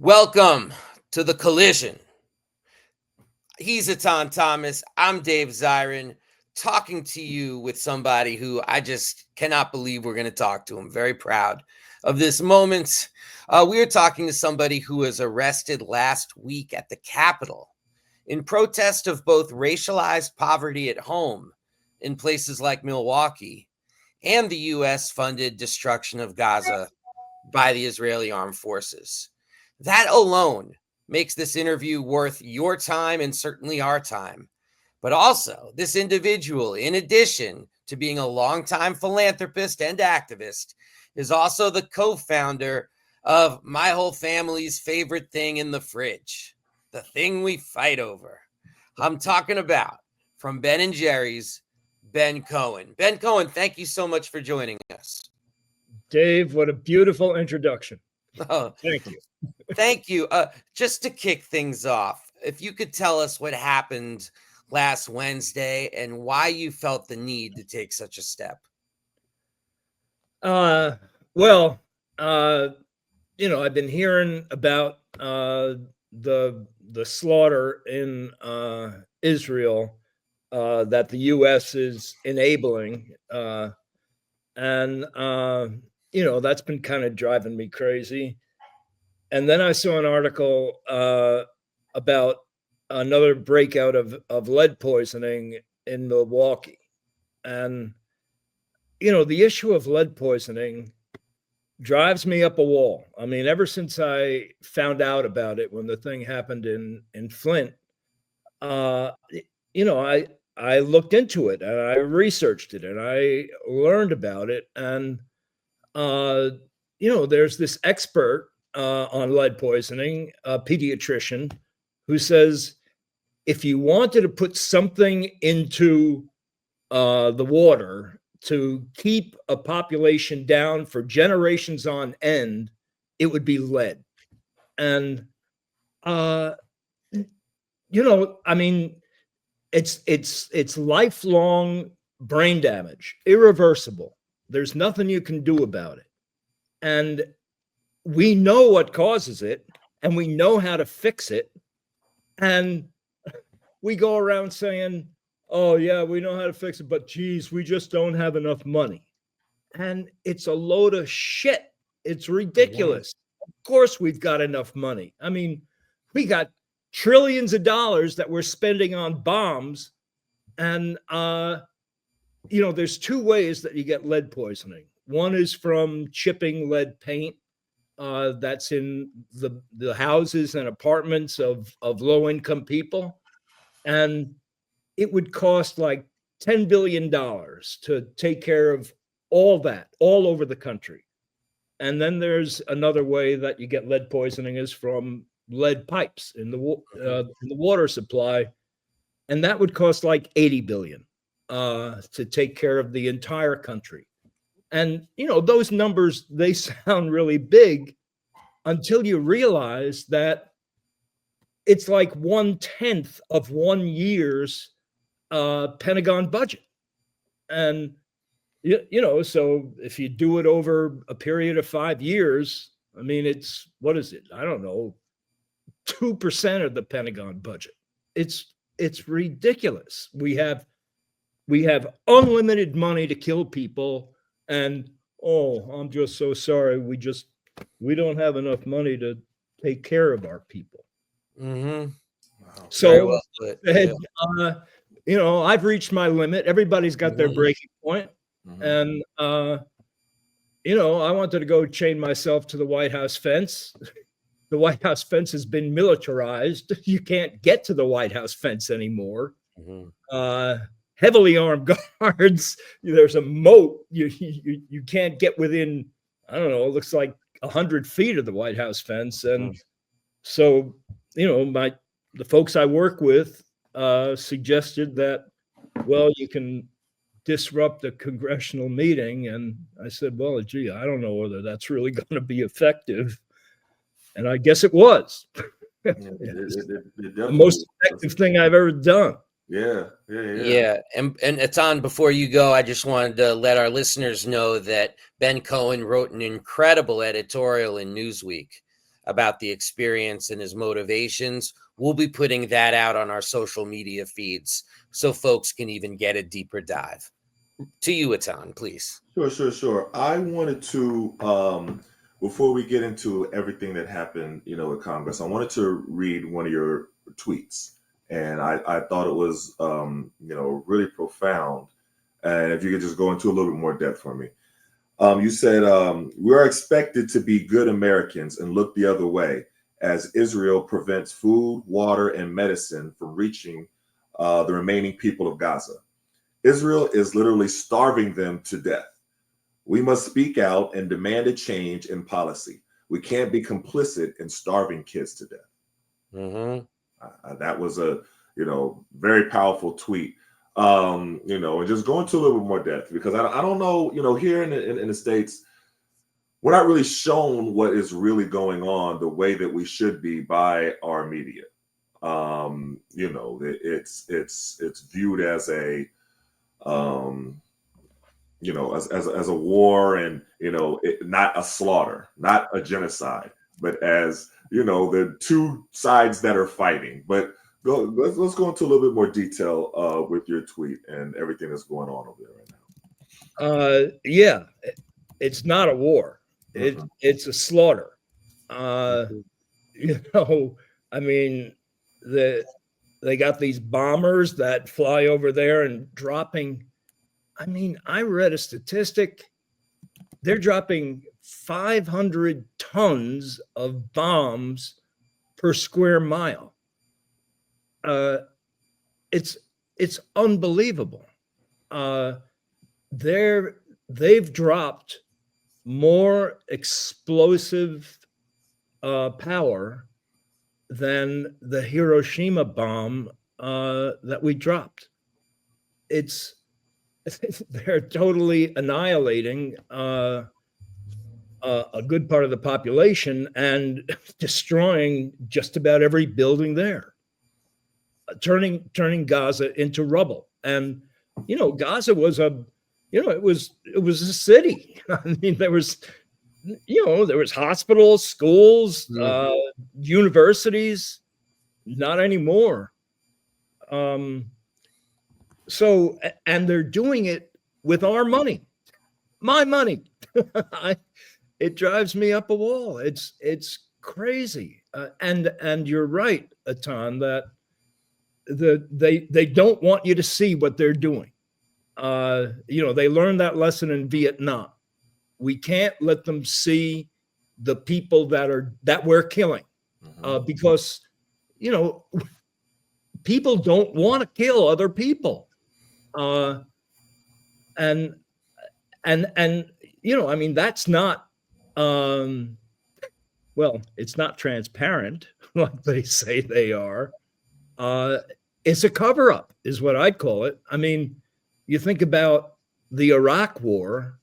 Welcome to the Collision. He's Etan Thomas. I'm Dave Zirin, talking to you with somebody who I just cannot believe we're going to talk to. I'm very proud of this moment. We are talking to somebody who was arrested last week at the Capitol in protest of both racialized poverty at home in places like Milwaukee and the U.S.-funded destruction of Gaza by the Israeli armed forces. That alone makes this interview worth your time and certainly our time. But also, this individual, in addition to being a longtime philanthropist and activist, is also the co-founder of my whole family's favorite thing in the fridge, the thing we fight over. I'm talking about, from Ben & Jerry's, Ben Cohen. Ben Cohen, thank you so much for joining us. Dave, what a beautiful introduction. Oh, thank you. Thank you. Just to kick things off, if you could tell us what happened last Wednesday and why you felt the need to take such a step. I've been hearing about the slaughter in Israel that the U.S. is enabling, and that's been kind of driving me crazy. And then I saw an article about another breakout of lead poisoning in Milwaukee. And, the issue of lead poisoning drives me up a wall. I mean, ever since I found out about it when the thing happened in Flint, I looked into it and I researched it and I learned about it. And, there's this expert on lead poisoning, a pediatrician, who says if you wanted to put something into the water to keep a population down for generations on end, it would be lead. And it's lifelong brain damage, irreversible. There's nothing you can do about it. And we know what causes it, and we know how to fix it. And we go around saying, oh, yeah, we know how to fix it, but geez, we just don't have enough money. And it's a load of shit. It's ridiculous. Of course, we've got enough money. I mean, we got trillions of dollars that we're spending on bombs. And, there's two ways that you get lead poisoning. One is from chipping lead paint. That's in the houses and apartments of low-income people. And it would cost like $10 billion to take care of all that, all over the country. And then there's another way that you get lead poisoning is from lead pipes in the water supply. And that would cost like $80 billion to take care of the entire country. And, those numbers, they sound really big until you realize that it's like 1/10 of 1 year's Pentagon budget. And, so if you do it over a period of 5 years, I mean, it's, what is it? I don't know, 2% of the Pentagon budget. It's ridiculous. We have unlimited money to kill people. And, oh, I'm just so sorry. We don't have enough money to take care of our people. Mm-hmm. Wow. So, I've reached my limit. Everybody's got their breaking point. And, I wanted to go chain myself to the White House fence. The White House fence has been militarized. You can't get to the White House fence anymore. Heavily armed guards. There's a moat. You can't get within, I don't know, it looks like 100 feet of the White House fence. And so, the folks I work with suggested that, well, you can disrupt a congressional meeting. And I said, well, gee, I don't know whether that's really going to be effective. And I guess it was. The most effective thing I've ever done. Yeah. And Etan, before you go, I just wanted to let our listeners know that Ben Cohen wrote an incredible editorial in Newsweek about the experience and his motivations, we'll be putting that out on our social media feeds so folks can even get a deeper dive. To you, Etan, please. Sure. I wanted to, before we get into everything that happened, at Congress, I wanted to read one of your tweets, and I thought it was, really profound. And if you could just go into a little bit more depth for me. You said, we are expected to be good Americans and look the other way as Israel prevents food, water, and medicine from reaching the remaining people of Gaza. Israel is literally starving them to death. We must speak out and demand a change in policy. We can't be complicit in starving kids to death. Mm-hmm. That was a, very powerful tweet. And just go into a little bit more depth, because I don't know, here in the States, we're not really shown what is really going on the way that we should be by our media. It's viewed as a, as a war, and not a slaughter, not a genocide, but as the two sides that are fighting. But let's go into a little bit more detail with your tweet and everything that's going on over there right now. Yeah, it's not a war. Mhm. It's a slaughter. Mhm. I mean, they got these bombers that fly over there and dropping. I mean, I read a statistic. They're dropping 500 tons of bombs per square mile. It's unbelievable. They've dropped more explosive power than the Hiroshima bomb that we dropped. They're totally annihilating a good part of the population and destroying just about every building there, turning Gaza into rubble. And Gaza was it was a city. I mean, there was hospitals, schools, universities. Not anymore. So, and they're doing it with our money, my money. It drives me up a wall. It's crazy. And you're right, Etan, that they don't want you to see what they're doing. They learned that lesson in Vietnam. We can't let them see the people that we're killing, because people don't want to kill other people. And I mean, that's not it's not transparent like they say they are. It's a cover-up is what I'd call it. I mean, you think about the Iraq war,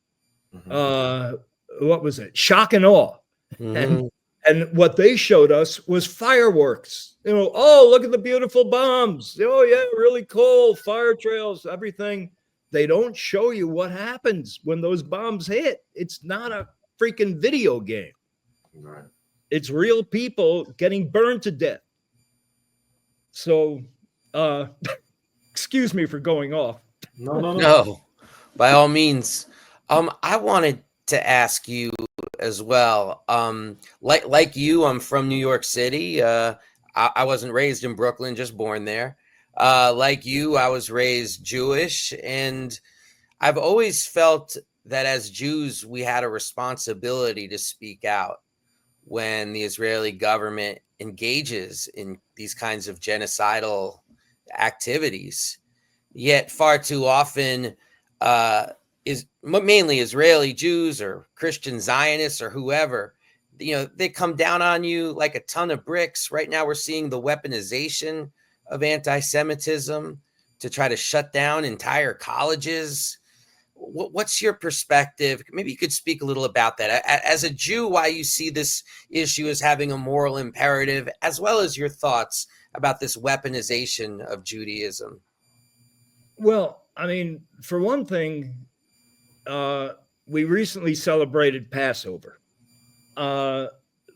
what was it? Shock and awe. Mm-hmm. And what they showed us was fireworks. Oh, look at the beautiful bombs. Oh, yeah, really cool. Fire trails, everything. They don't show you what happens when those bombs hit. It's not a freaking video game. Right. It's real people getting burned to death. So, excuse me for going off. No, by all means. I wanted to ask you as well. Like you, I'm from New York City. I wasn't raised in Brooklyn, just born there. Like you, I was raised Jewish, and I've always felt that as Jews, we had a responsibility to speak out when the Israeli government engages in these kinds of genocidal activities. Yet far too often, is mainly Israeli Jews or Christian Zionists or whoever, they come down on you like a ton of bricks. Right now, we're seeing the weaponization of anti-Semitism to try to shut down entire colleges. What's your perspective? Maybe you could speak a little about that. As a Jew, why you see this issue as having a moral imperative, as well as your thoughts about this weaponization of Judaism. Well, I mean, for one thing, we recently celebrated Passover.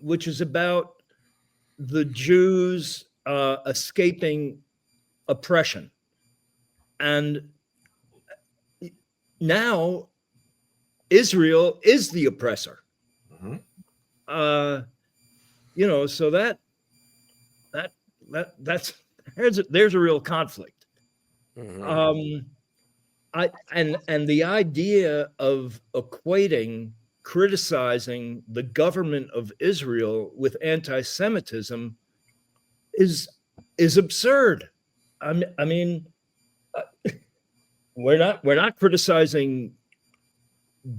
which is about the Jews escaping oppression. And now Israel is the oppressor. Mhm. So that's there's a real conflict. Mhm. And the idea of equating criticizing the government of Israel with anti-Semitism is absurd. I mean, we're not criticizing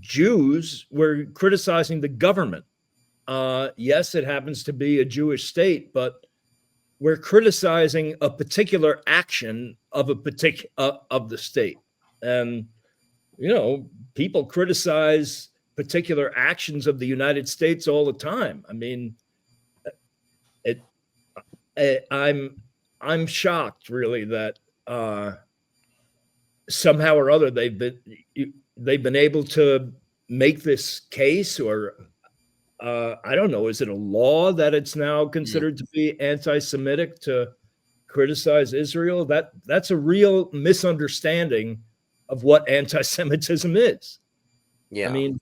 Jews. We're criticizing the government. Yes, it happens to be a Jewish state, but we're criticizing a particular action of of the state. And people criticize particular actions of the United States all the time. I mean, I'm shocked, really, that somehow or other they've been able to make this case, or I don't know, is it a law that it's now considered to be anti-Semitic to criticize Israel? That's a real misunderstanding of what anti-Semitism is. Yeah. I mean,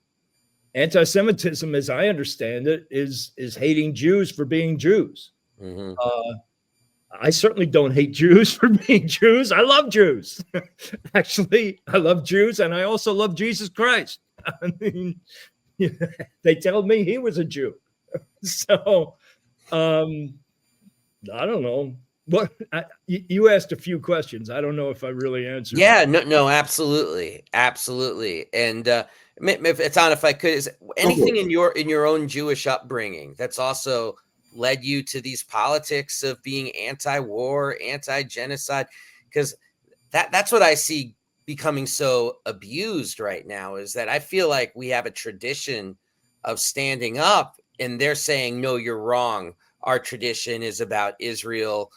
anti-Semitism, as I understand it, is hating Jews for being Jews. Mhm. I certainly don't hate Jews for being Jews. I love Jews. Actually, I love Jews, and I also love Jesus Christ. I mean, they tell me he was a Jew. So, I don't know. You asked a few questions. I don't know if I really answered. Yeah, no, absolutely. And if Etan, if I could, is anything in your own Jewish upbringing that's also led you to these politics of being anti-war, anti-genocide? Because that's what I see becoming so abused right now, is that I feel like we have a tradition of standing up, and they're saying, no, you're wrong. Our tradition is about Israel,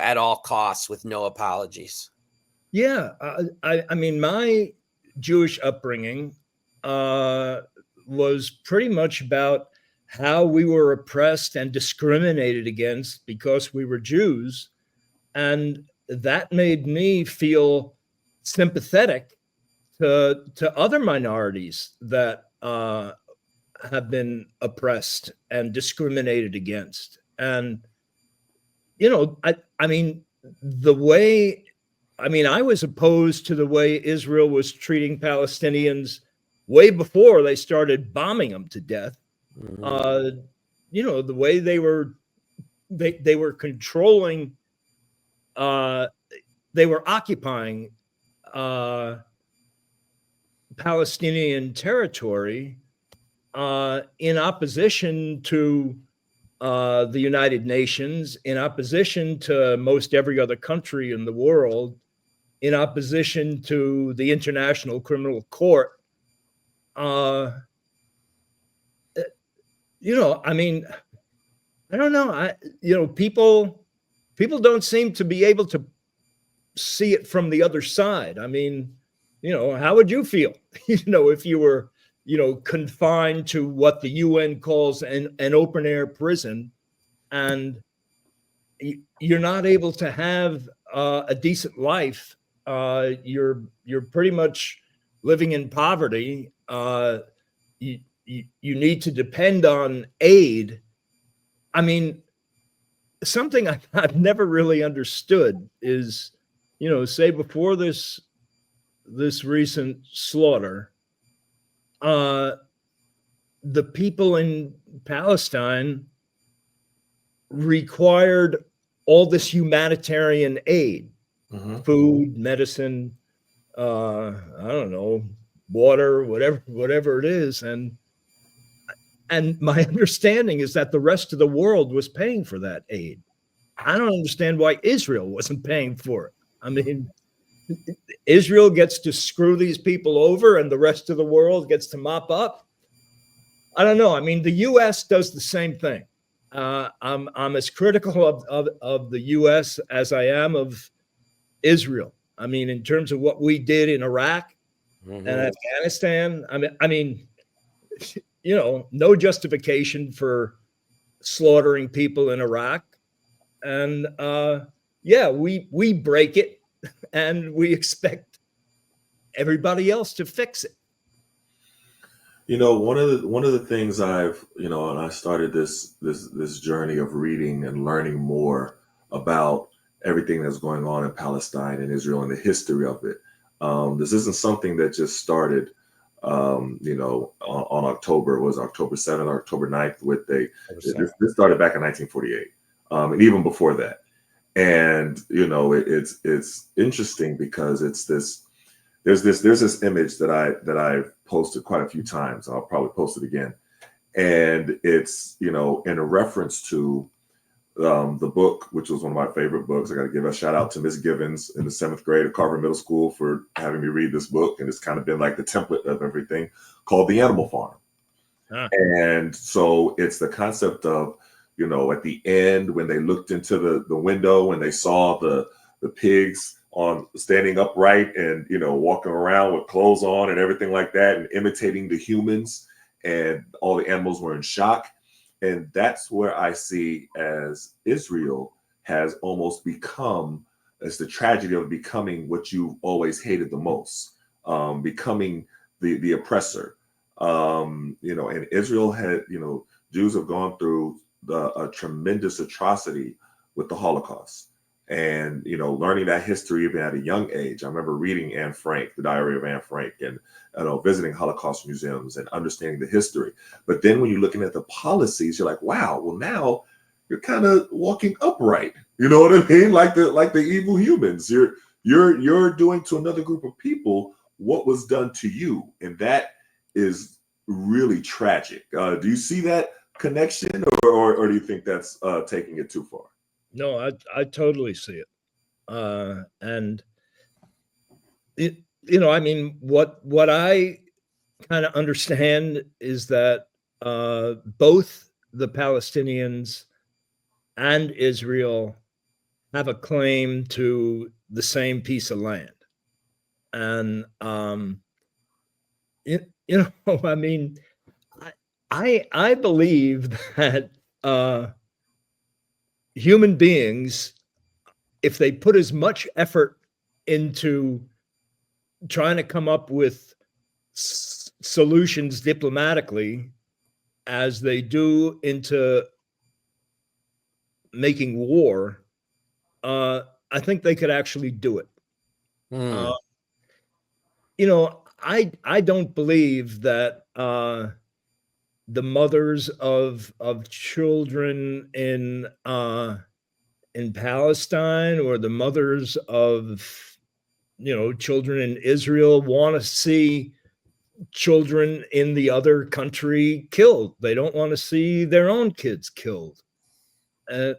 at all costs, with no apologies. Yeah, I mean, my Jewish upbringing was pretty much about how we were oppressed and discriminated against because we were Jews, and that made me feel sympathetic to other minorities that have been oppressed and discriminated against. And I mean, I was opposed to the way Israel was treating Palestinians way before they started bombing them to death. Mhm. The way they were controlling, they were occupying Palestinian territory in opposition to the United Nations, in opposition to most every other country in the world, in opposition to the International Criminal Court. I mean, I don't know. People don't seem to be able to see it from the other side. I mean, how would you feel, if you were, confined to what the UN calls an open air prison, and you're not able to have a decent life? You're pretty much living in poverty. You need to depend on aid. I mean, something I've never really understood is, say before this recent slaughter, the people in Palestine required all this humanitarian aid, food, medicine, I don't know, water, whatever it is. And my understanding is that the rest of the world was paying for that aid. I don't understand why Israel wasn't paying for it. I mean, Israel gets to screw these people over and the rest of the world gets to mop up. I don't know. I mean, the U.S. does the same thing. I'm as critical of the U.S. as I am of Israel. I mean, in terms of what we did in Iraq and Afghanistan, I mean, no justification for slaughtering people in Iraq. And yeah, we break it, and we expect everybody else to fix it. One of the things I've, and I started this journey of reading and learning more about everything that's going on in Palestine and Israel and the history of it. This isn't something that just started, on October, was October 7th or October 9th with this started back in 1948, and even before that. And, it's interesting because there's this image that I've posted quite a few times. I'll probably post it again. And it's, in a reference to the book, which was one of my favorite books. I got to give a shout out to Miss Givens in the 7th grade at Carver Middle School for having me read this book. And it's kind of been like the template of everything, called The Animal Farm. Huh. And so it's the concept of, at the end, when they looked into the window and they saw the pigs standing upright and, walking around with clothes on and everything like that, and imitating the humans, and all the animals were in shock. And that's where I see as Israel has almost become, as the tragedy of becoming what you always hated the most, becoming the oppressor. And Israel had, Jews have gone through a tremendous atrocity with the Holocaust. And, learning that history even at a young age. I remember reading Anne Frank, The Diary of Anne Frank, and, visiting Holocaust museums and understanding the history. But then when you're looking at the policies, you're like, wow, well, now you're kind of walking upright. You know what I mean? Like the evil humans. You're doing to another group of people what was done to you. And that is really tragic. Do you see that connection, or do you think that's taking it too far? No, I totally see it. And it, I mean, what I kind of understand is that both the Palestinians and Israel have a claim to the same piece of land. And I mean, I believe that human beings, if they put as much effort into trying to come up with solutions diplomatically as they do into making war, I think they could actually do it. I don't believe that the mothers of children in Palestine, or the mothers of children in Israel, want to see children in the other country killed. They don't want to see their own kids killed. I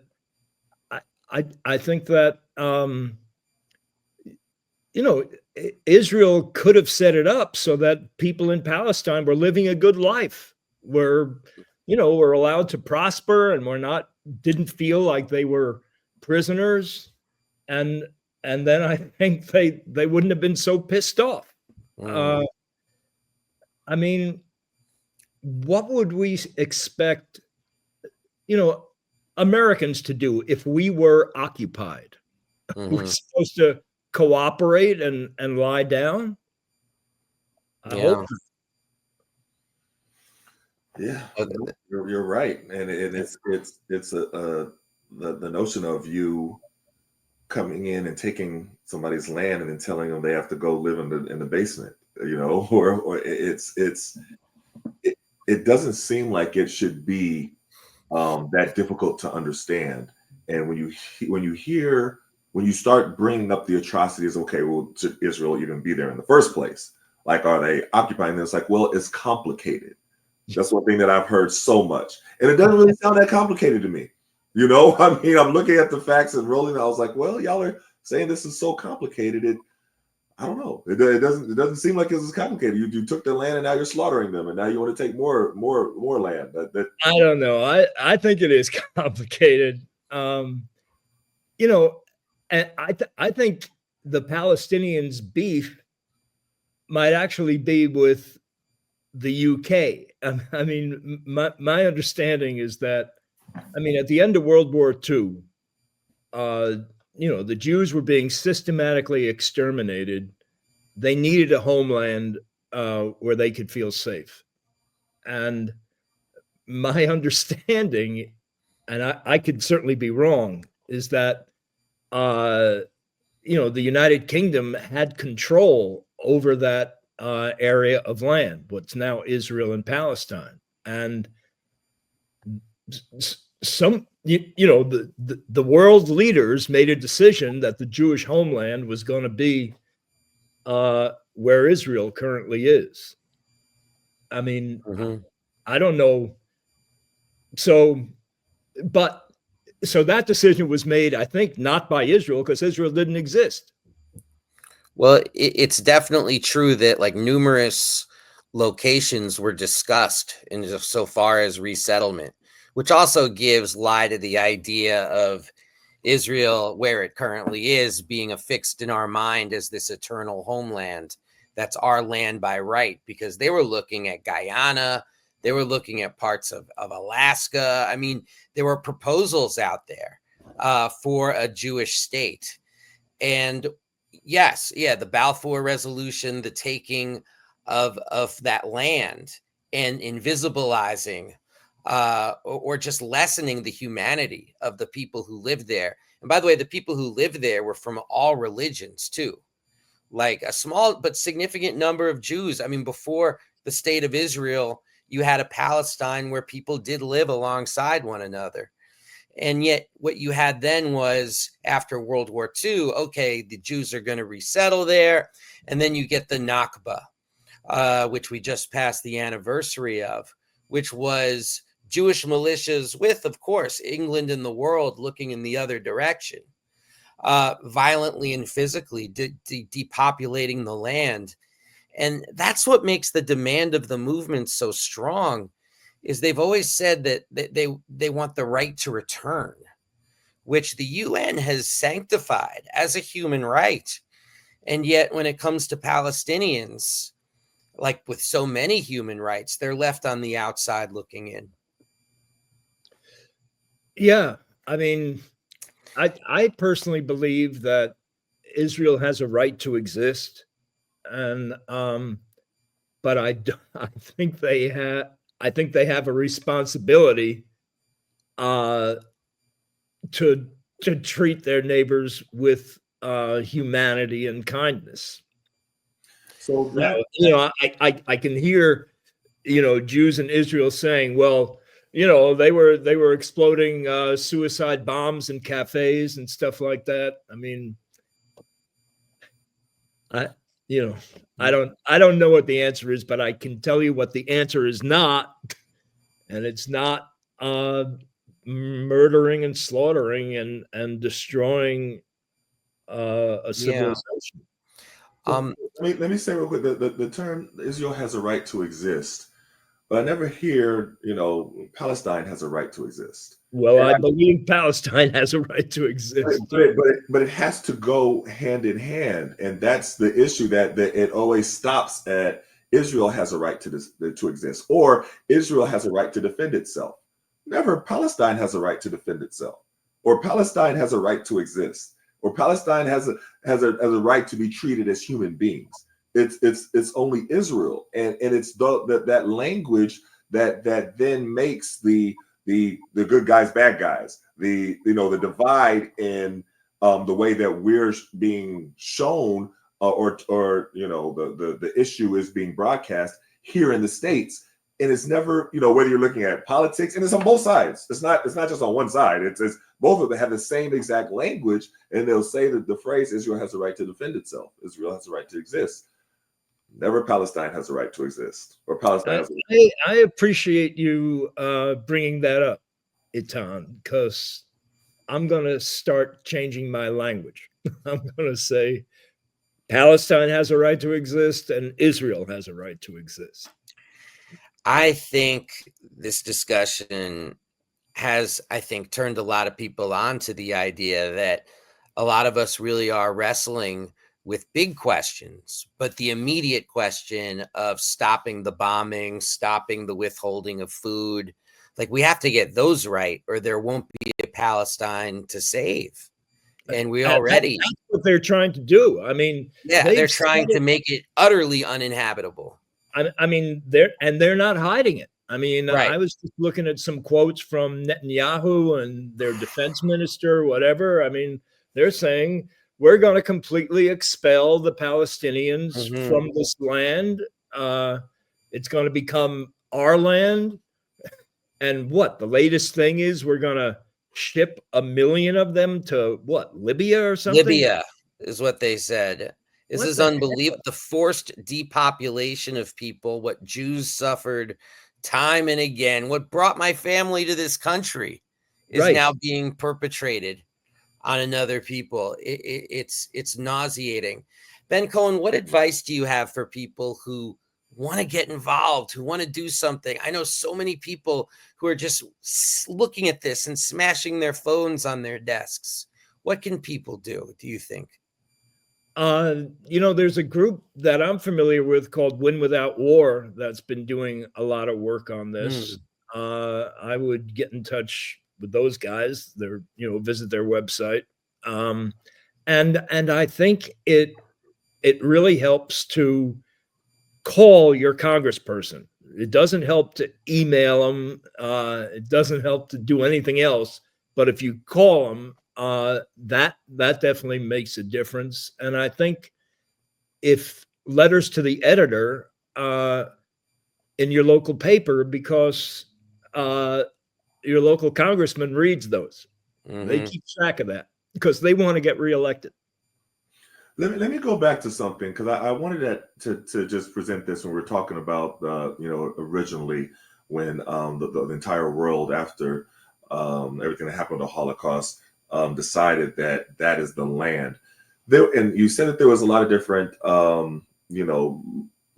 think that Israel could have set it up so that people in Palestine were living a good life, were allowed to prosper, and didn't feel like they were prisoners, and then I think they wouldn't have been so pissed off. I mean, what would we expect, Americans to do if we were occupied? We're supposed to cooperate and lie down? I hope. Yeah, you're right, and it's the notion of you coming in and taking somebody's land and then telling them they have to go live in the basement, or it doesn't seem like it should be that difficult to understand. And when you start bringing up the atrocities, okay, well, should Israel even be there in the first place? Like, are they occupying this? Like, well, it's complicated. That's one thing that I've heard so much. And it doesn't really sound that complicated to me. I mean, I'm looking at the facts and rolling. I was like, well, y'all are saying this is so complicated. I don't know. It doesn't seem like it's as complicated. You took their land and now you're slaughtering them, and now you want to take more land. I don't know. I think it is complicated. And I think the Palestinians' beef might actually be with the UK. I mean, my understanding is that I mean, at the end of World War II, the Jews were being systematically exterminated. They needed a homeland where they could feel safe. And my understanding, and I could certainly be wrong, is that the United Kingdom had control over that area of land, what's now Israel and Palestine, and the world leaders made a decision that the Jewish homeland was going to be where Israel currently is. I mean, I don't know. So that decision was made, I think, not by Israel, because Israel didn't exist. Well, it's definitely true that like numerous locations were discussed in so far as resettlement, which also gives lie to the idea of Israel, where it currently is, being affixed in our mind as this eternal homeland that's our land by right, because they were looking at Guyana, they were looking at parts of Alaska. I mean, there were proposals out there for a Jewish state. And yes, the Balfour Resolution, the taking of that land and invisibilizing or just lessening the humanity of the people who lived there. And by the way, the people who lived there were from all religions too, like a small but significant number of Jews. I mean, before the state of Israel, you had a Palestine where people did live alongside one another. And yet what you had then was, after World War II, okay, the Jews are going to resettle there. And then you get the Nakba, which we just passed the anniversary of, which was Jewish militias with, of course, England and the world looking in the other direction, violently and physically depopulating the land. And that's what makes the demand of the movement so strong, is they've always said that they want the right to return, which the UN has sanctified as a human right. And yet when it comes to Palestinians, like with so many human rights, they're left on the outside looking in. Yeah, I mean, I personally believe that Israel has a right to exist, and but I think they have a responsibility to treat their neighbors with humanity and kindness. So now, I can hear Jews in Israel saying, well, they were exploding suicide bombs in cafes and stuff like that. I mean, I don't know what the answer is, but I can tell you what the answer is not, and it's not murdering and slaughtering and destroying a civilization. Let me say real quick, the term Israel has a right to exist, but I never hear, Palestine has a right to exist. Well, I believe Palestine has a right to exist. But it has to go hand in hand. And that's the issue, that it always stops at Israel has a right to exist, or Israel has a right to defend itself. Never Palestine has a right to defend itself, or Palestine has a right to exist, or Palestine has a right to be treated as human beings. It's only Israel, and it's that language that then makes the good guys bad guys, the divide in the way that we're being shown, or the issue is being broadcast here in the States. And it's never, whether you're looking at politics, and it's on both sides. It's not just on one side. It's both of them have the same exact language, and they'll say that the phrase Israel has a right to defend itself, Israel has a right to exist. Never Palestine has a right to exist, or Palestine has a right. I appreciate you bringing that up, Etan, because I'm going to start changing my language. I'm going to say Palestine has a right to exist and Israel has a right to exist. I think this discussion has, turned a lot of people on to the idea that a lot of us really are wrestling with big questions, but the immediate question of stopping the bombing, stopping the withholding of food, Like, we have to get those right, or there won't be a Palestine to save. And we already, that's what they're trying to do. I mean, yeah, they're trying to make it utterly uninhabitable. I mean, they're not hiding it. I mean, Right. I was just looking at some quotes from Netanyahu and their defense minister, whatever. I mean, they're saying we're going to completely expel the Palestinians from this land. It's going to become our land. And what the latest thing is, we're going to ship 1 million of them to what, Libya or something? Libya is what they said. This is unbelievable. The forced depopulation of people, what Jews suffered time and again, what brought my family to this country is now being perpetrated on another people. It's nauseating. Ben Cohen, what advice do you have for people who want to get involved, who want to do something? I know so many people who are just looking at this and smashing their phones on their desks. What can people do you think? There's a group that I'm familiar with called Win Without War that's been doing a lot of work on this. I would get in touch with those guys. They're, visit their website. And I think it really helps to call your congressperson. It doesn't help to email them. It doesn't help to do anything else. But if you call them, that definitely makes a difference. And I think if letters to the editor in your local paper, because your local congressman reads those, they keep track of that because they want to get reelected. Let me go back to something, because I wanted to just present this when we were talking about originally when the entire world, after everything that happened with the Holocaust, decided that is the land. And you said that there was a lot of different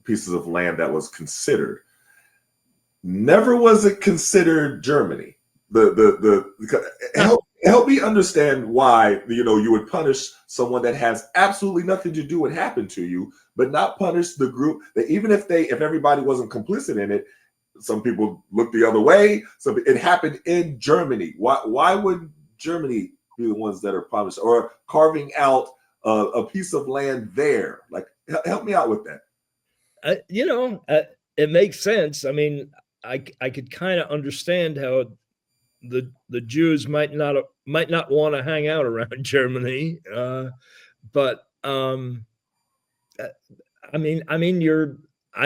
pieces of land that was considered. Never was it considered Germany. Help me understand why you would punish someone that has absolutely nothing to do with what happened to you, but not punish the group that, even if everybody wasn't complicit in it, some people look the other way. So it happened in Germany. Why would Germany be the ones that are punished, or carving out a piece of land there? Like, help me out with that. It makes sense. I mean, I could kind of understand how the Jews might not want to hang out around Germany, but I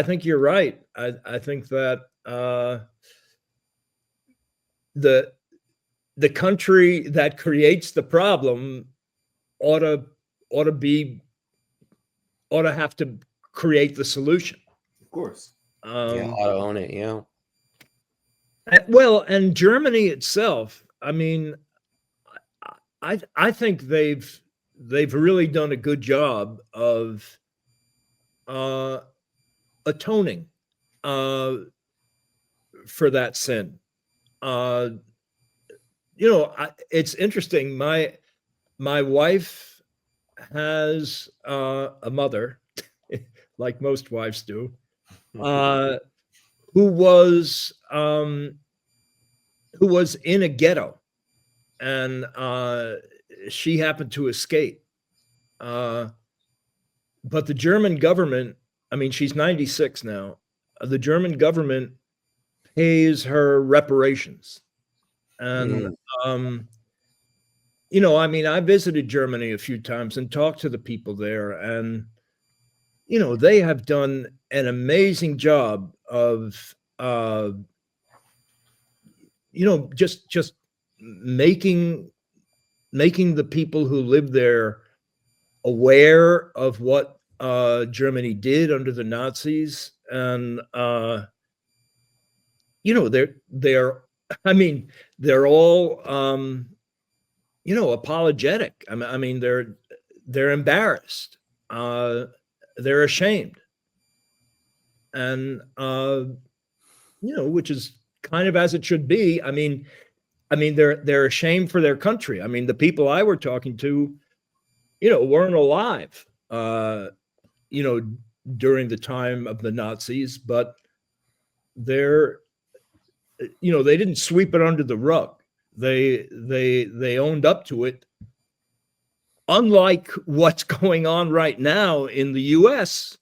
think you're right. I think that the country that creates the problem ought to have to create the solution. Of course. Ought to own it. Yeah. Well, and Germany itself, I mean, I think they've really done a good job of atoning for that sin. It's interesting. My wife has a mother, like most wives do, who was in a ghetto, and she happened to escape. But the German government, I mean, she's 96 now. The German government pays her reparations. And, I visited Germany a few times and talked to the people there, and, they have done an amazing job of, just making the people who live there aware of what Germany did under the Nazis. And, they're all, apologetic. I mean, they're embarrassed. They're ashamed. And, which is kind of as it should be. I mean, they're ashamed for their country. I mean, the people I were talking to, weren't alive, during the time of the Nazis, but they're they didn't sweep it under the rug. They owned up to it. Unlike what's going on right now in the US,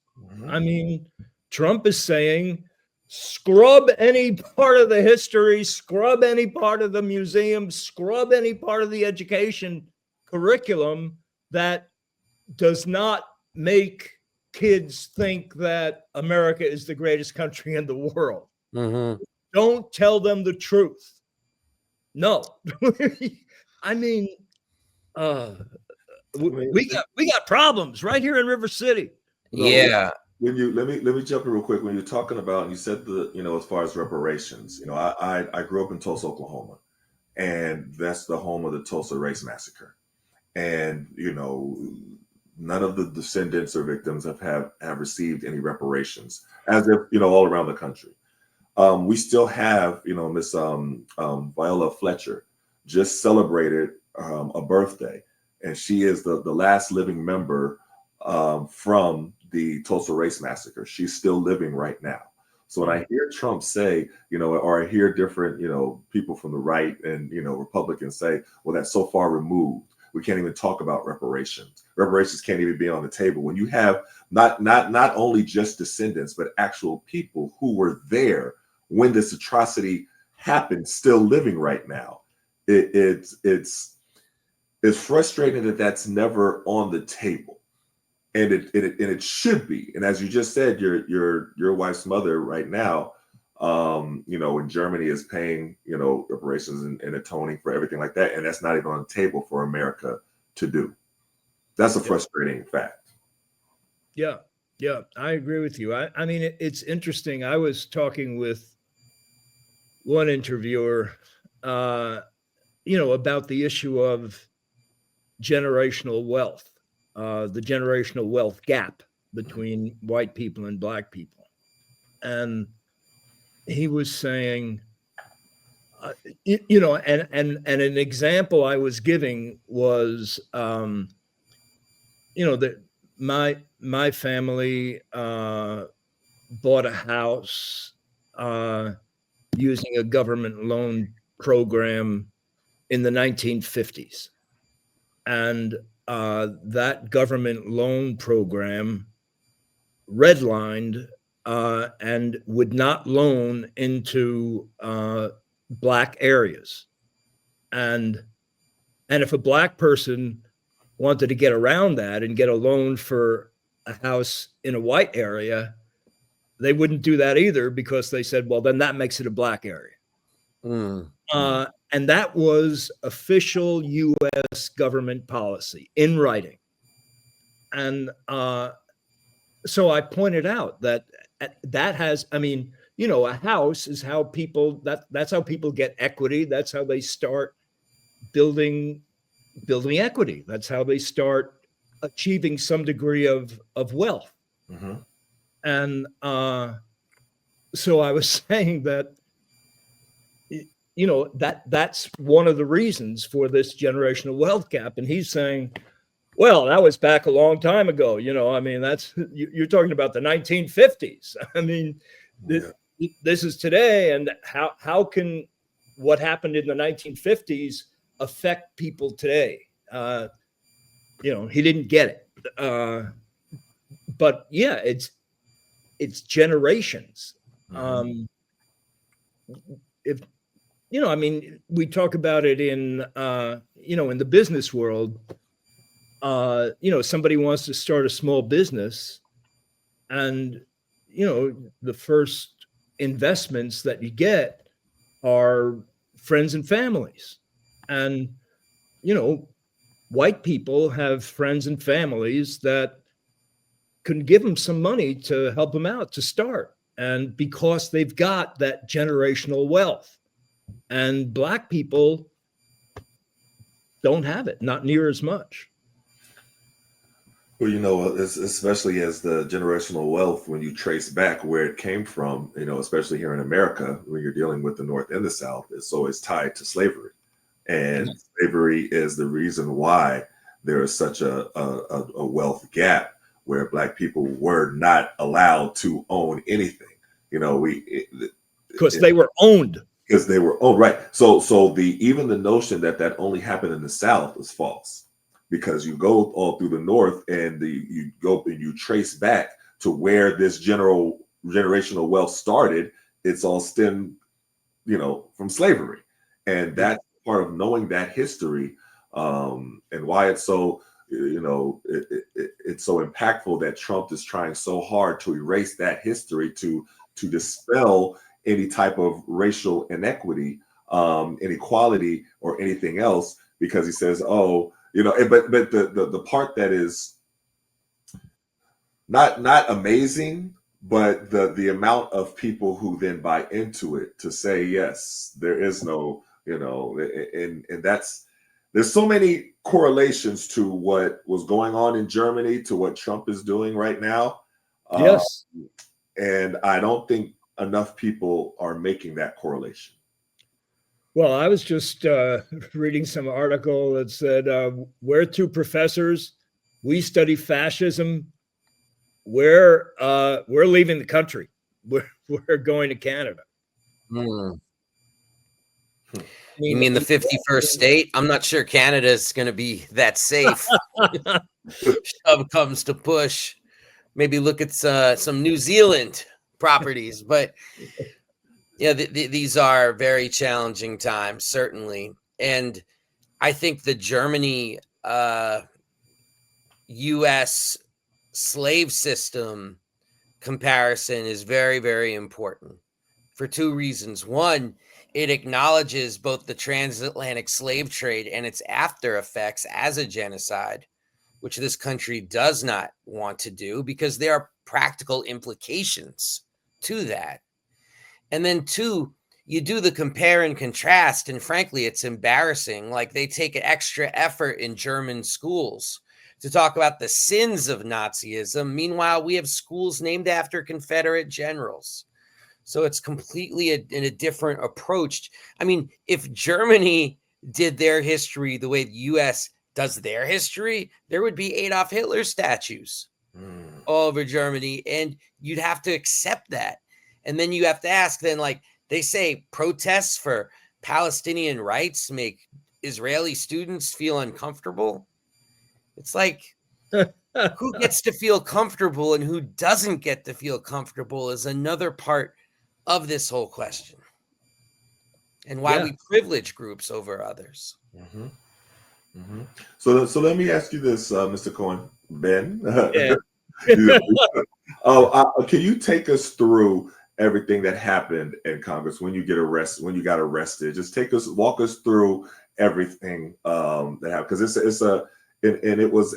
I mean, Trump is saying, scrub any part of the history, scrub any part of the museum, scrub any part of the education curriculum that does not make kids think that America is the greatest country in the world. Don't tell them the truth. No. I mean, we got problems right here in River City. Yeah. When you let me jump in real quick. When you're talking about, and you said as far as reparations, I grew up in Tulsa, Oklahoma, and that's the home of the Tulsa Race Massacre. And none of the descendants or victims have received any reparations, as if all around the country. We still have Miss Viola Fletcher just celebrated a birthday, and she is the last living member from the Tulsa Race Massacre. She's still living right now. So when I hear Trump say, or I hear different, people from the right and, Republicans say, well, that's so far removed, we can't even talk about reparations. Reparations can't even be on the table. When you have not only just descendants, but actual people who were there when this atrocity happened, still living right now, it's frustrating that that's never on the table. And it should be. And as you just said, your wife's mother right now, in Germany is paying, reparations and atoning for everything like that. And that's not even on the table for America to do. That's a frustrating fact. Yeah. Yeah, I agree with you. I mean, it's interesting. I was talking with one interviewer, about the issue of generational wealth. The generational wealth gap between white people and black people. And he was saying, and an example I was giving was, that my family bought a house using a government loan program in the 1950s. And that government loan program redlined and would not loan into black areas. And if a black person wanted to get around that and get a loan for a house in a white area, they wouldn't do that either, because they said, well, then that makes it a black area. And that was official U.S. government policy in writing. And so I pointed out that has, a house is how people, that's how people get equity. That's how they start building equity. That's how they start achieving some degree of wealth. And so I was saying that, that's one of the reasons for this generational wealth gap. And he's saying, well, that was back a long time ago. That's, you're talking about the 1950s. This is today. And how can what happened in the 1950s affect people today? He didn't get it. But yeah, it's generations. If we talk about it in in the business world. Somebody wants to start a small business, and the first investments that you get are friends and families. And white people have friends and families that can give them some money to help them out to start, and because they've got that generational wealth. And black people don't have it, not near as much. Well, especially as the generational wealth, when you trace back where it came from, especially here in America, when you're dealing with the North and the South, it's always tied to slavery. And slavery is the reason why there is such a wealth gap, where black people were not allowed to own anything. Because they were owned. because they were, oh, right. So the even the notion that that only happened in the South is false, because you go all through the North and you go and you trace back to where this generational wealth started. It's all stemmed, from slavery, and that's part of knowing that history, and why it's so, it's so impactful that Trump is trying so hard to erase that history, to dispel any type of racial inequity, inequality, or anything else, because he says, oh, but the part that is not amazing, but the amount of people who then buy into it, to say, yes, there is no, and that's, there's so many correlations to what was going on in Germany to what Trump is doing right now. Yes. And I don't think enough people are making that correlation. Well, I was just reading some article that said, we're two professors, we study fascism, we're leaving the country. We're going to Canada. You mean the 51st state? I'm not sure Canada's going to be that safe. Shove comes to push. Maybe look at some New Zealand properties. But yeah, these are very challenging times, certainly. And I think the Germany U.S. slave system comparison is very, very important for two reasons. One, it acknowledges both the transatlantic slave trade and its after effects as a genocide, which this country does not want to do because there are practical implications to that. And then two, you do the compare and contrast, and frankly, it's embarrassing. Like, they take an extra effort in German schools to talk about the sins of Nazism. Meanwhile, we have schools named after Confederate generals. So it's completely in a different approach. I mean, if Germany did their history the way the U.S. does their history, there would be Adolf Hitler statues all over Germany, and you'd have to accept that. And then you have to ask, then, like they say, protests for Palestinian rights make Israeli students feel uncomfortable. It's like, who gets to feel comfortable and who doesn't get to feel comfortable is another part of this whole question, and why we privilege groups over others. So let me ask you this, Mr. Cohen, Ben. Yeah. Can you take us through everything that happened in Congress when you got arrested? Just walk us through everything that happened, because it was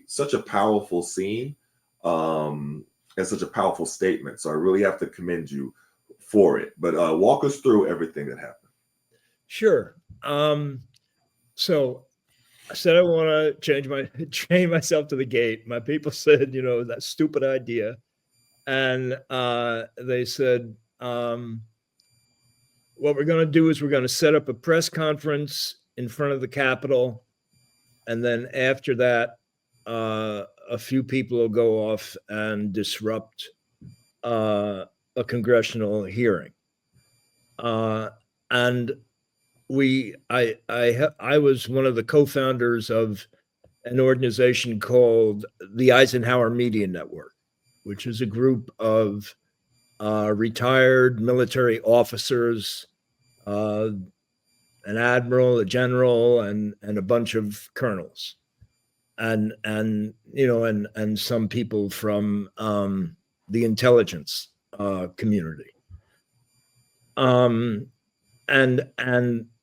such a powerful scene, and such a powerful statement. So I really have to commend you for it. But walk us through everything that happened. Sure. So I said I want to chain myself to the gate. My people said, that stupid idea. And they said, what we're going to do is we're going to set up a press conference in front of the Capitol. And then after that, a few people will go off and disrupt a congressional hearing. And I was one of the co-founders of an organization called the Eisenhower Media Network, which is a group of retired military officers, an admiral, a general, and a bunch of colonels, and some people from the intelligence community.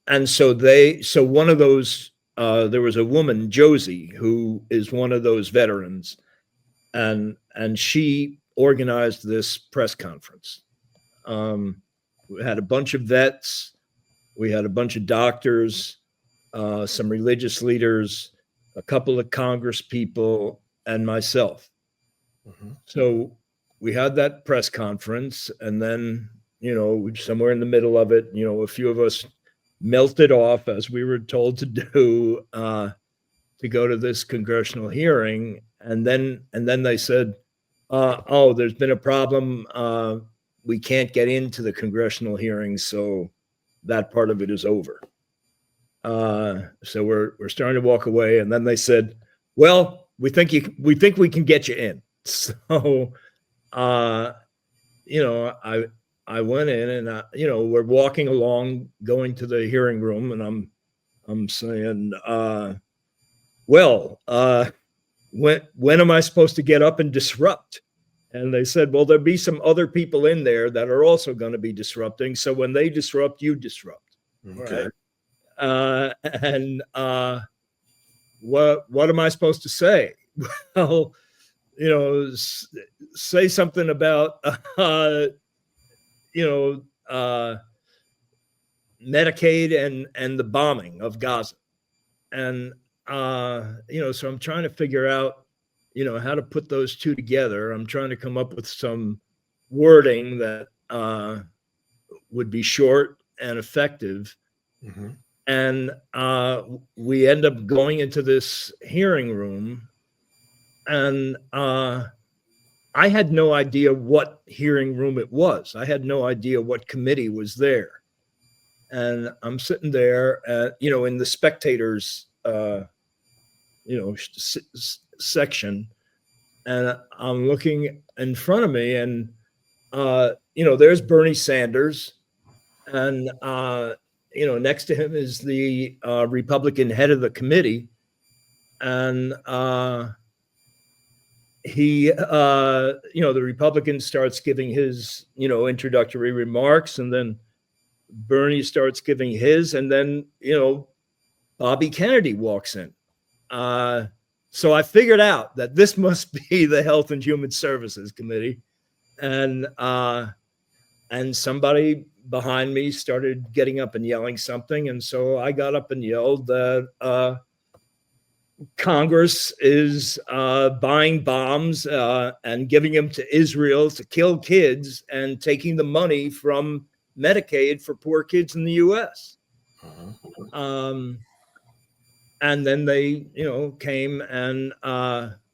And so one of those, there was a woman, Josie, who is one of those veterans, and she organized this press conference. We had a bunch of vets, we had a bunch of doctors, some religious leaders, a couple of Congress people, and myself. So we had that press conference, and then, somewhere in the middle of it, a few of us melted off, as we were told to do, to go to this congressional hearing. And then they said, oh, there's been a problem. We can't get into the congressional hearing, so that part of it is over. So we're starting to walk away, and then they said, "Well, we think we can get you in." So, I went in, and we're walking along, going to the hearing room, and I'm saying, "Well, when am I supposed to get up and disrupt?" And they said, "Well, there'll be some other people in there that are also going to be disrupting. So when they disrupt, you disrupt." Okay. And what am I supposed to say? Well, say something about Medicaid and the bombing of Gaza, and so I'm trying to figure out how to put those two together. I'm trying to come up with some wording that would be short and effective. Mm-hmm. And we end up going into this hearing room, and I had no idea what hearing room it was. I had no idea what committee was there. And I'm sitting there, in the spectators, section, and I'm looking in front of me, and there's Bernie Sanders, and next to him is the Republican head of the committee, and he, the Republican starts giving his, introductory remarks, and then Bernie starts giving his, and then, Bobby Kennedy walks in. So I figured out that this must be the Health and Human Services Committee, and somebody behind me started getting up and yelling something, and so I got up and yelled that Congress is buying bombs and giving them to Israel to kill kids and taking the money from Medicaid for poor kids in the U.S. And then they, came and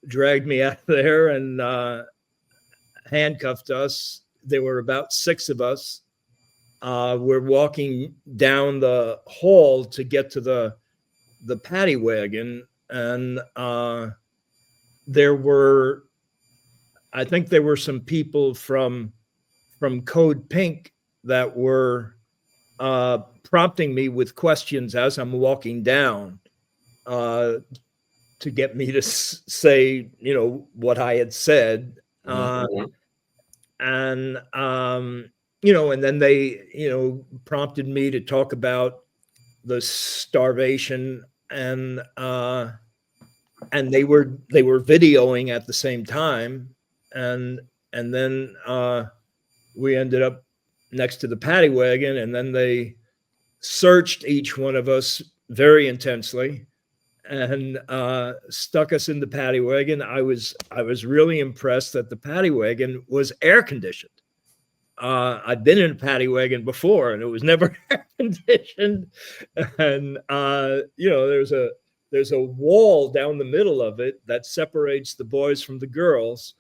dragged me out of there and handcuffed us. There were about 6 of us. We're walking down the hall to get to the paddy wagon, and I think there were some people from Code Pink that were prompting me with questions as I'm walking down to get me to say, what I had said. And then they, prompted me to talk about the starvation, and they were videoing at the same time. And then we ended up next to the paddy wagon, and then they searched each one of us very intensely and stuck us in the paddy wagon. I was really impressed that the paddy wagon was air conditioned. I'd been in a paddy wagon before, and it was never air conditioned. And there's a wall down the middle of it that separates the boys from the girls.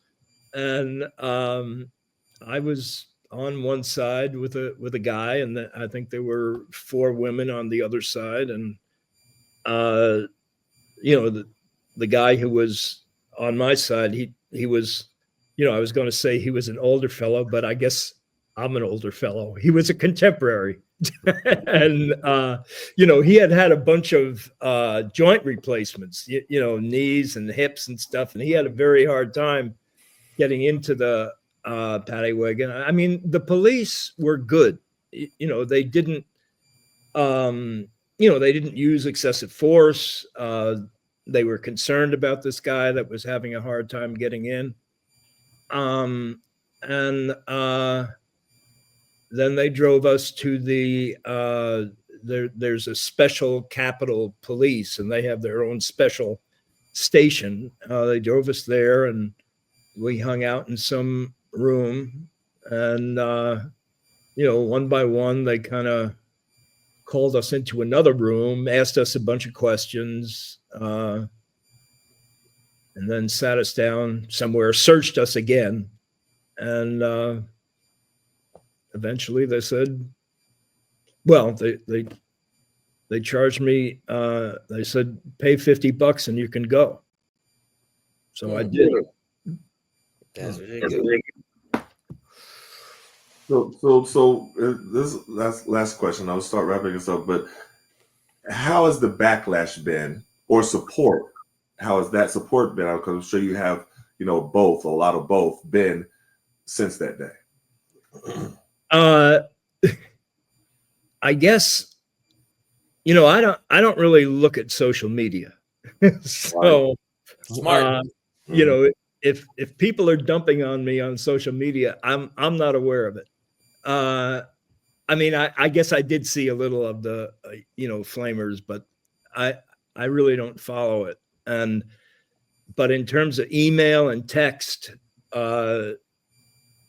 And I was on one side with a guy, and I think there were 4 women on the other side. And the guy who was on my side, he was, I was going to say he was an older fellow, but I guess I'm an older fellow. He was a contemporary. And he had a bunch of joint replacements, knees and hips and stuff, and he had a very hard time getting into the paddy wagon. I mean, the police were good. They didn't they didn't use excessive force. They were concerned about this guy that was having a hard time getting in. And then they drove us to there's a special Capitol Police, and they have their own special station. They drove us there, and we hung out in some room, and one by one they kind of called us into another room, asked us a bunch of questions, and then sat us down somewhere, searched us again, and eventually they said, Well, they charged me. They said pay $50 and you can go. So I did. That's really good. So this last question. I'll start wrapping this up. But how has the backlash been, or support? How has that support been? Because I'm sure you have, both, a lot of both, been since that day. I guess, I don't really look at social media. So, Smart. if people are dumping on me on social media, I'm not aware of it. I mean, I guess I did see a little of the, flamers, but I really don't follow it. But in terms of email and text,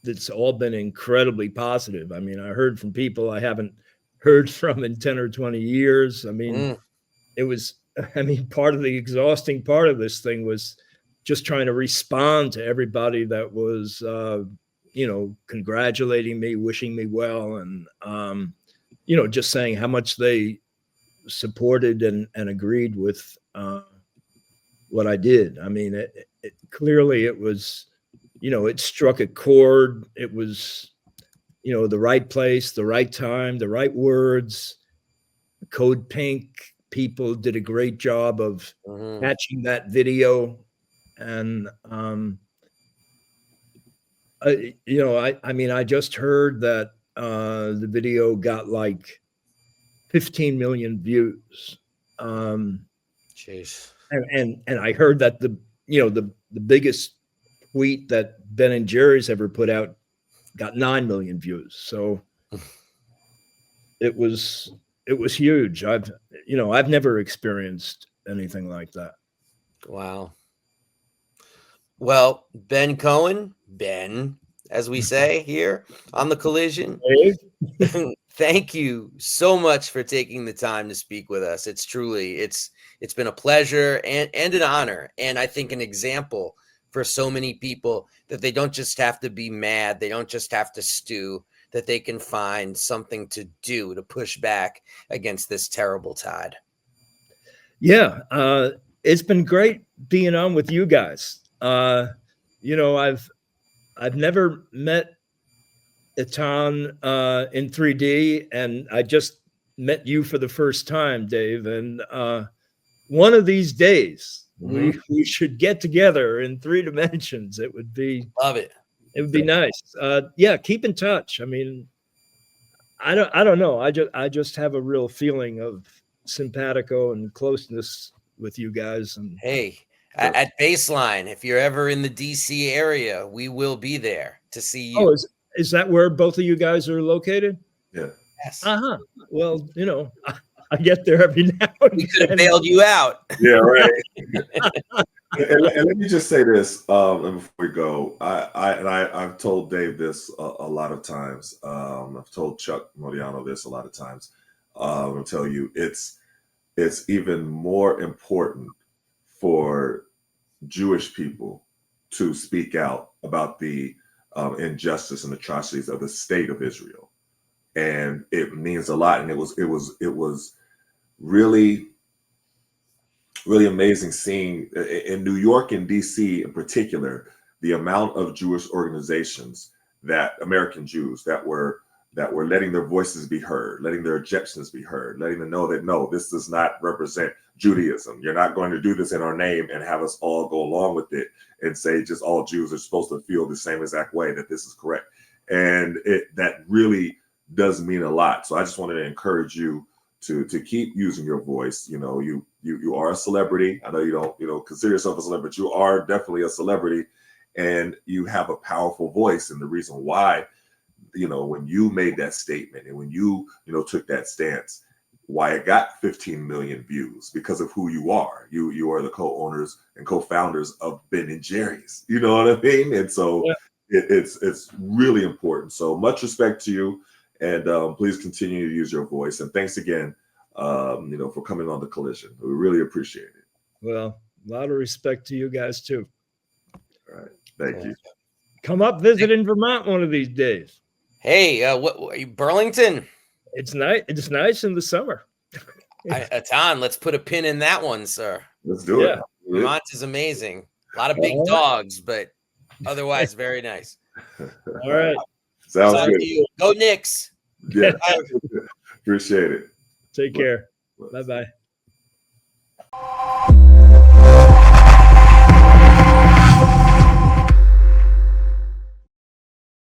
it's all been incredibly positive. I mean, I heard from people I haven't heard from in 10 or 20 years. I mean, part of the exhausting part of this thing was just trying to respond to everybody that was, congratulating me, wishing me well, and, just saying how much they supported and agreed with what I did. I mean, clearly it was, it struck a chord. It was, the right place, the right time, the right words. Code Pink people did a great job of catching that video. And, I just heard that the video got like 15 million views. Jeez. And I heard that the biggest tweet that Ben and Jerry's ever put out got 9 million views. So it was huge. I've never experienced anything like that. Wow. Well, Ben Cohen, as we say here on the Collision, thank you so much for taking the time to speak with us. It's truly, it's been a pleasure and an honor. And I think an example for so many people that they don't just have to be mad. They don't just have to stew, that they can find something to do to push back against this terrible tide. Yeah. It's been great being on with you guys. I've never met Etan in 3D, and I just met you for the first time, Dave. And one of these days, we should get together in 3 dimensions. It would be love it. It would be nice. Yeah, keep in touch. I mean, I don't know. I just have a real feeling of simpatico and closeness with you guys. And hey, at Baseline, if you're ever in the DC area, we will be there to see you. Oh, is that where both of you guys are located? Yeah. Yes. Well, I get there every now and then. We could have bailed you out. Yeah, right. and let me just say this, and before we go, I've told Dave this a lot of times. I've told Chuck Modiano this a lot of times. I'll tell you, it's even more important for Jewish people to speak out about the injustice and atrocities of the state of Israel, and it means a lot. And it was really amazing seeing in New York and DC in particular the amount of Jewish organizations, that American Jews that were letting their voices be heard, letting their objections be heard, letting them know that no, this does not represent Judaism. You're not going to do this in our name and have us all go along with it and say just all Jews are supposed to feel the same exact way, that this is correct. And that really does mean a lot. So I just wanted to encourage you to keep using your voice. You are a celebrity. I know you don't consider yourself a celebrity, but you are definitely a celebrity, and you have a powerful voice. And the reason why, when you made that statement and when you took that stance, why it got 15 million views, because of who you are. You are the co-owners and co-founders of Ben and Jerry's. You know what I mean? And so it's really important. So much respect to you, and please continue to use your voice. And thanks again, for coming on the Collision. We really appreciate it. Well, a lot of respect to you guys too. All right, thank you. Come up visit in Vermont one of these days. Hey, what are you, Burlington? It's nice. It's nice in the summer. Etan, let's put a pin in that one, sir. Let's do it. Vermont is amazing. A lot of big All right. dogs, but otherwise very nice. All right. Sounds Talk good. to you. Go Knicks. Yeah. Appreciate it. Take care. Bye-bye.